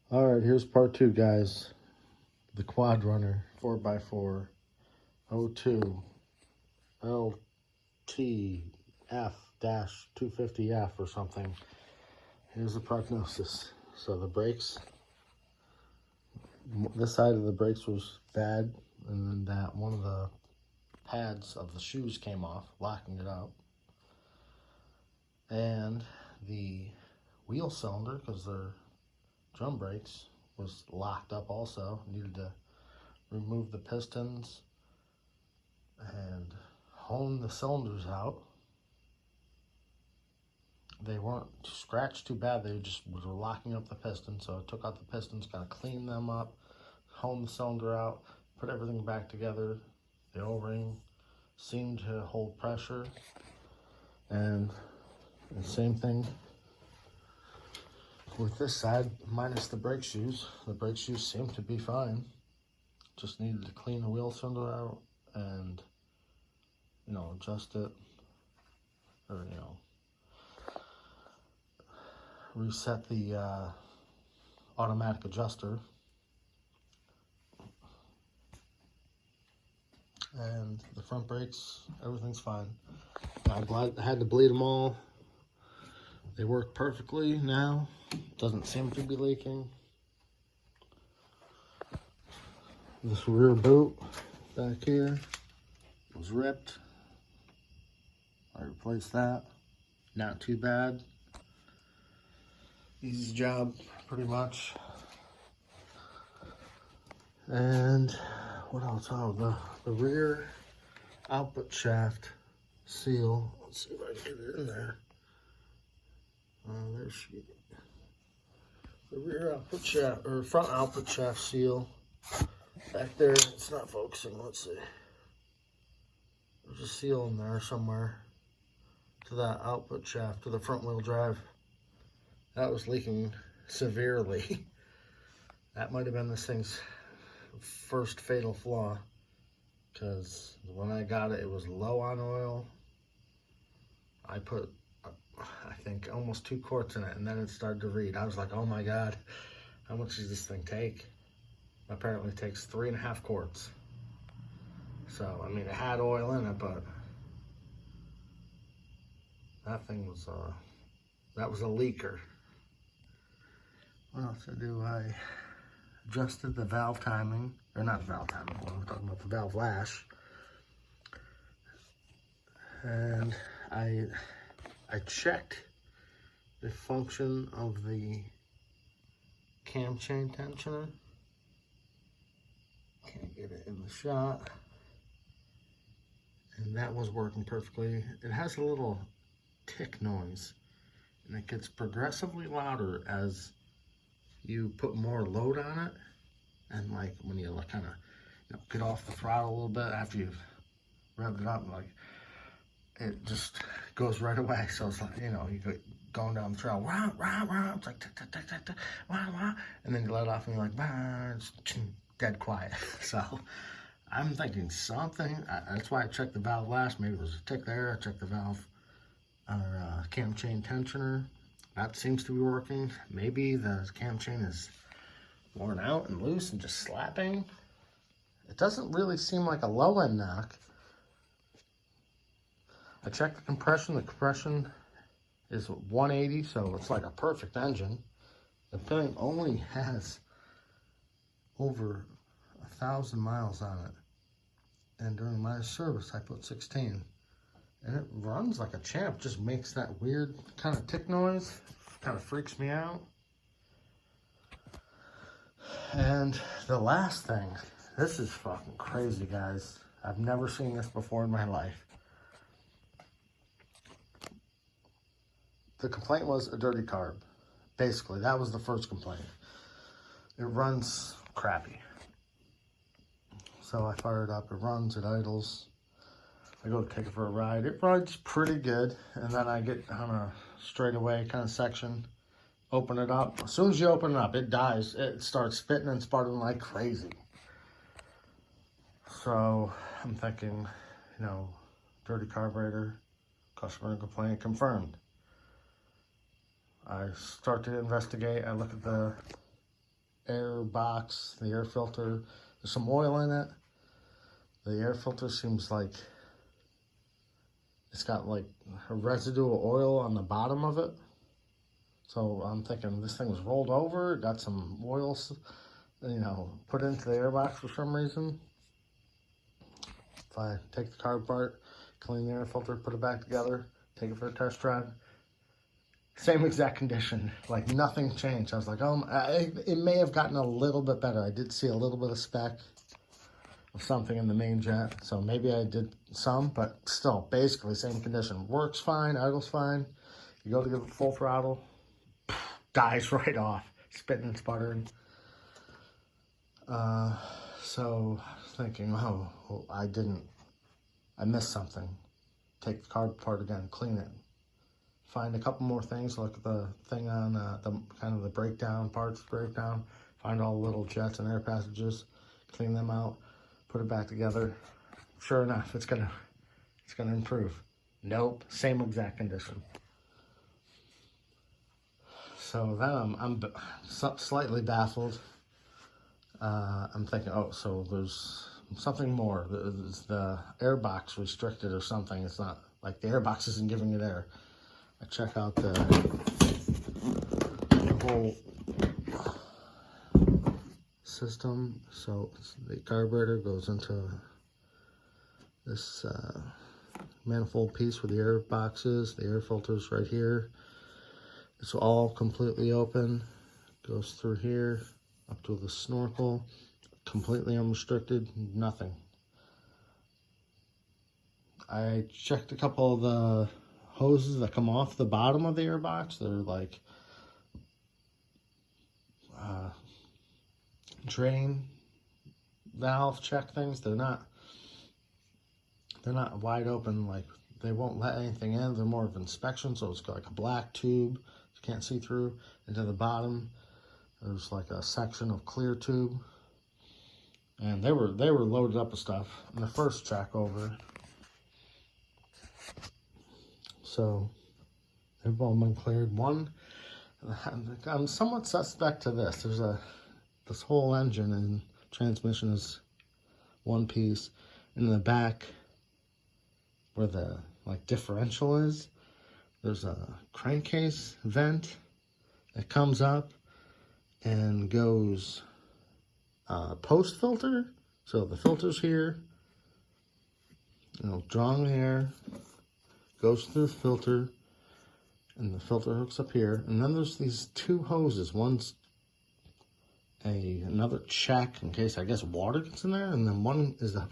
Alright, here's part 2, guys. The Quadrunner 4x4 02 Ltf-250f or something. Here's the prognosis. So the brakes, this side of the brakes was bad, and then that one of the pads of the shoes came off, locking it up. And the wheel cylinder, because they're drum brakes, was locked up also. Needed to remove the pistons and hone the cylinders out. They weren't scratched too bad, they just were locking up the pistons, so I took out the pistons, kind of cleaned them up, honed the cylinder out, put everything back together. The O-ring seemed to hold pressure, and the same thing with this side, minus the brake shoes. The brake shoes seem to be fine. Just needed to clean the wheel cylinder out and, adjust it, or, reset the automatic adjuster. And the front brakes, everything's fine. I'm glad I had to bleed them all. They work perfectly now. Doesn't seem to be leaking. This rear boot back here was ripped. I replaced that. Not too bad. Easy job, pretty much. And what else? Oh, the rear output shaft seal. Let's see if I can get it in there. There's the rear output shaft, or front output shaft seal. Back there, it's not focusing. Let's see. There's a seal in there somewhere to that output shaft, to the front wheel drive. That was leaking severely. That might have been this thing's first fatal flaw, because when I got it, it was low on oil. I put, I think, almost 2 quarts in it, and then it started to read. I was like, oh my God, how much does this thing take? Apparently it takes 3.5 quarts. So, I mean, it had oil in it, but that thing was, that was a leaker. What else did I do? I adjusted the valve timing, or not valve timing, we're talking about the valve lash. And I checked the function of the cam chain tensioner. Can't get it in the shot. And that was working perfectly. It has a little tick noise, and it gets progressively louder as you put more load on it. And like when you kind of get off the throttle a little bit after you've revved it up, like it just goes right away. So it's like, you go going down the trail, wah, wah, wah. It's like tick, tick, tick, tick, tick, wah, wah. And then you let it off and you're like, bah, it's dead quiet. So I'm thinking something. That's why I checked the valve last. Maybe it was a tick there. I checked the valve cam chain tensioner. That seems to be working. Maybe the cam chain is worn out and loose and just slapping. It doesn't really seem like a low end knock. I checked the compression. The compression is 180, so it's like a perfect engine. The thing only has over 1,000 miles on it. And during my service, I put 16. And it runs like a champ. Just makes that weird kind of tick noise. Kind of freaks me out. And the last thing, this is fucking crazy, guys. I've never seen this before in my life. The complaint was a dirty carb. Basically, that was the first complaint. It runs crappy. So I fire it up, it runs, it idles. I go to take it for a ride. It rides pretty good. And then I get on a straightaway kind of section, open it up. As soon as you open it up, it dies. It starts spitting and sputtering like crazy. So I'm thinking, dirty carburetor, customer complaint confirmed. I start to investigate. I look at the box, the air filter. There's some oil in it. The air filter seems like it's got like a residual oil on the bottom of it. So I'm thinking this thing was rolled over, got some oil, you know, put into the airbox for some reason. If I take the carb part, clean the air filter, put it back together, take it for a test drive, same exact condition, like nothing changed. I was like, oh, it may have gotten a little bit better. I did see a little bit of speck of something in the main jet, so maybe I did some, but still, basically same condition. Works fine, idles fine. You go to give it full throttle, dies right off, spitting and sputtering. So thinking, oh, I missed something. Take the carb part again, clean it. Find a couple more things, look at the thing on the kind of the breakdown, parts breakdown. Find all the little jets and air passages, clean them out, put it back together. Sure enough, it's gonna improve. Nope, same exact condition. So then I'm slightly baffled. I'm thinking, oh, so there's something more. Is the airbox restricted or something? It's not like the airbox isn't giving it air. I check out the whole system. So the carburetor goes into this manifold piece where the air box is. The air filter's right here. It's all completely open. Goes through here up to the snorkel. Completely unrestricted, nothing. I checked a couple of the hoses that come off the bottom of the airbox. They're like drain valve check things. They're not wide open, like they won't let anything in. They're more of inspection, so it's got like a black tube you can't see through. And to the bottom there's like a section of clear tube, and they were loaded up with stuff in the first check over. So they've all been cleared. One, I'm somewhat suspect to this. This whole engine and transmission is one piece. In the back, where the differential is, there's a crankcase vent that comes up and goes post filter. So the filter's here, drawing air, goes through the filter, and the filter hooks up here. And then there's these two hoses. One's another check in case, I guess, water gets in there, and then one is a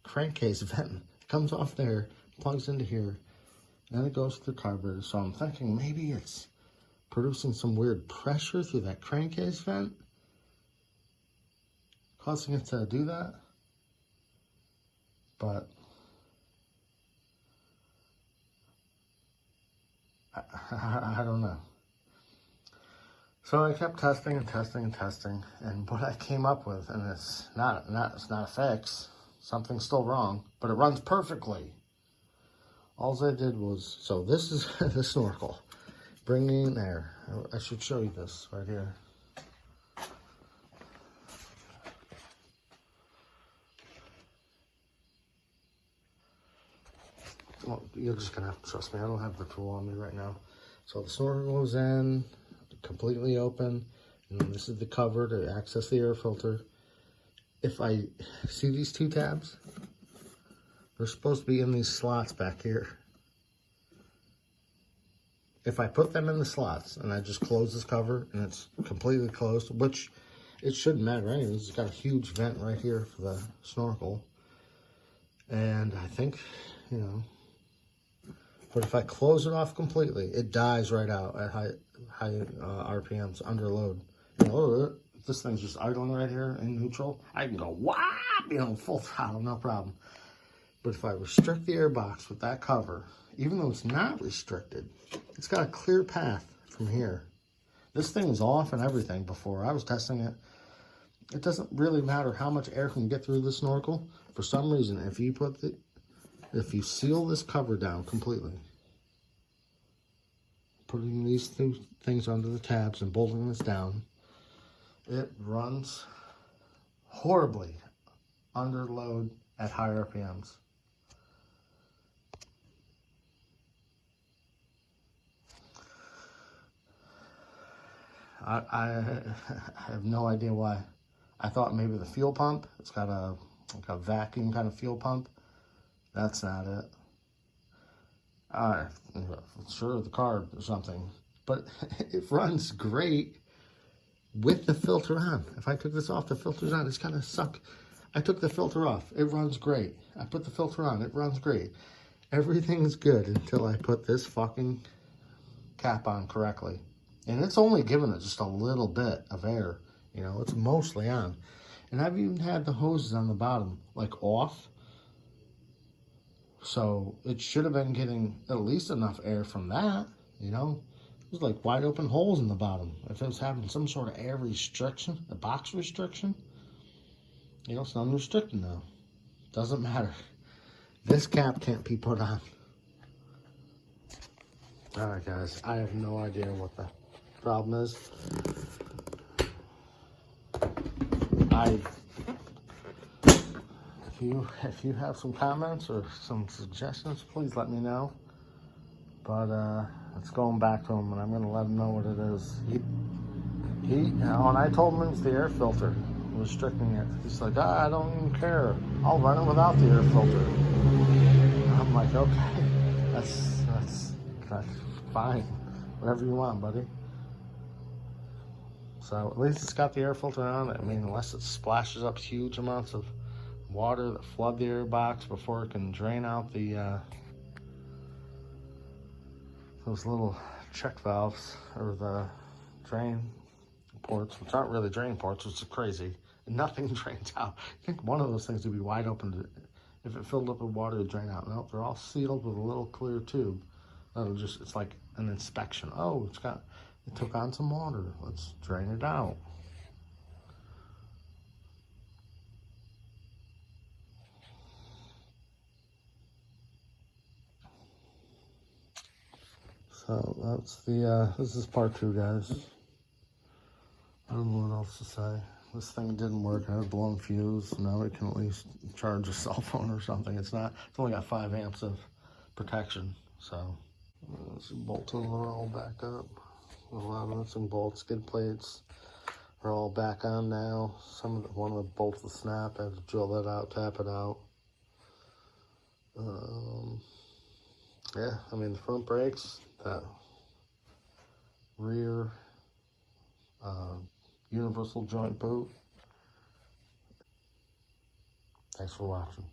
crankcase vent. It comes off there, plugs into here, and then it goes through the carburetor. So I'm thinking maybe it's producing some weird pressure through that crankcase vent, causing it to do that. But I don't know. So I kept testing and testing and testing, and what I came up with, and it's not a fix. Something's still wrong, but it runs perfectly. All I did was, so this is the snorkel, bringing in air. I should show you this right here. Well, you're just gonna have to trust me. I don't have the tool on me right now. So the snorkel goes in, completely open, and then this is the cover to access the air filter. If I see these two tabs, they're supposed to be in these slots back here. If I put them in the slots and I just close this cover and it's completely closed, which it shouldn't matter anyways, it's got a huge vent right here for the snorkel. And I think, but if I close it off completely, it dies right out at high RPMs under load. This thing's just idling right here in neutral. I can go whop, full throttle, no problem. But if I restrict the airbox with that cover, even though it's not restricted, it's got a clear path from here. This thing was off and everything before I was testing it. It doesn't really matter how much air can get through the snorkel. For some reason, if you seal this cover down completely, putting these two things under the tabs and bolting this down, It runs horribly under load at high RPMs. I have no idea why. I thought maybe the fuel pump. It's got like a vacuum kind of fuel pump. That's not it. Sure, the carb or something. But it runs great with the filter on. If I took this off, the filter's on. It's kind of suck. I took the filter off. It runs great. I put the filter on. It runs great. Everything's good until I put this fucking cap on correctly. And it's only giving it just a little bit of air. You know, it's mostly on. And I've even had the hoses on the bottom, like off. So it should have been getting at least enough air from that, you know. There's like wide open holes in the bottom. If it was having some sort of air restriction, a box restriction, you know, it's unrestricted now. Doesn't matter. This cap can't be put on. Alright guys, I have no idea what the problem is. If you have some comments or some suggestions, please let me know. But it's going back to him, and I'm going to let him know what it is. When I told him it was the air filter restricting it, he's like, I don't even care. I'll run it without the air filter. And I'm like, okay, that's fine. Whatever you want, buddy. So at least it's got the air filter on it. I mean, unless it splashes up huge amounts of water that flood the air box before it can drain out the those little check valves or the drain ports, which aren't really drain ports, which is crazy. Nothing drains out. I think one of those things would be wide open. If it filled up with water, to drain out. Nope, they're all sealed with a little clear tube. That'll just, it's like an inspection. Oh, it took on some water. Let's drain it out. So that's this is part 2, guys. I don't know what else to say. This thing didn't work. I had a blown fuse. Now it can at least charge a cell phone or something. It's only got 5 amps of protection. So let's bolt them all back up. A lot of missing bolts. Skid plates are all back on now. One of the bolts will snap. I have to drill that out, tap it out. Yeah, I mean the front brakes, that rear universal joint boot. Thanks for watching.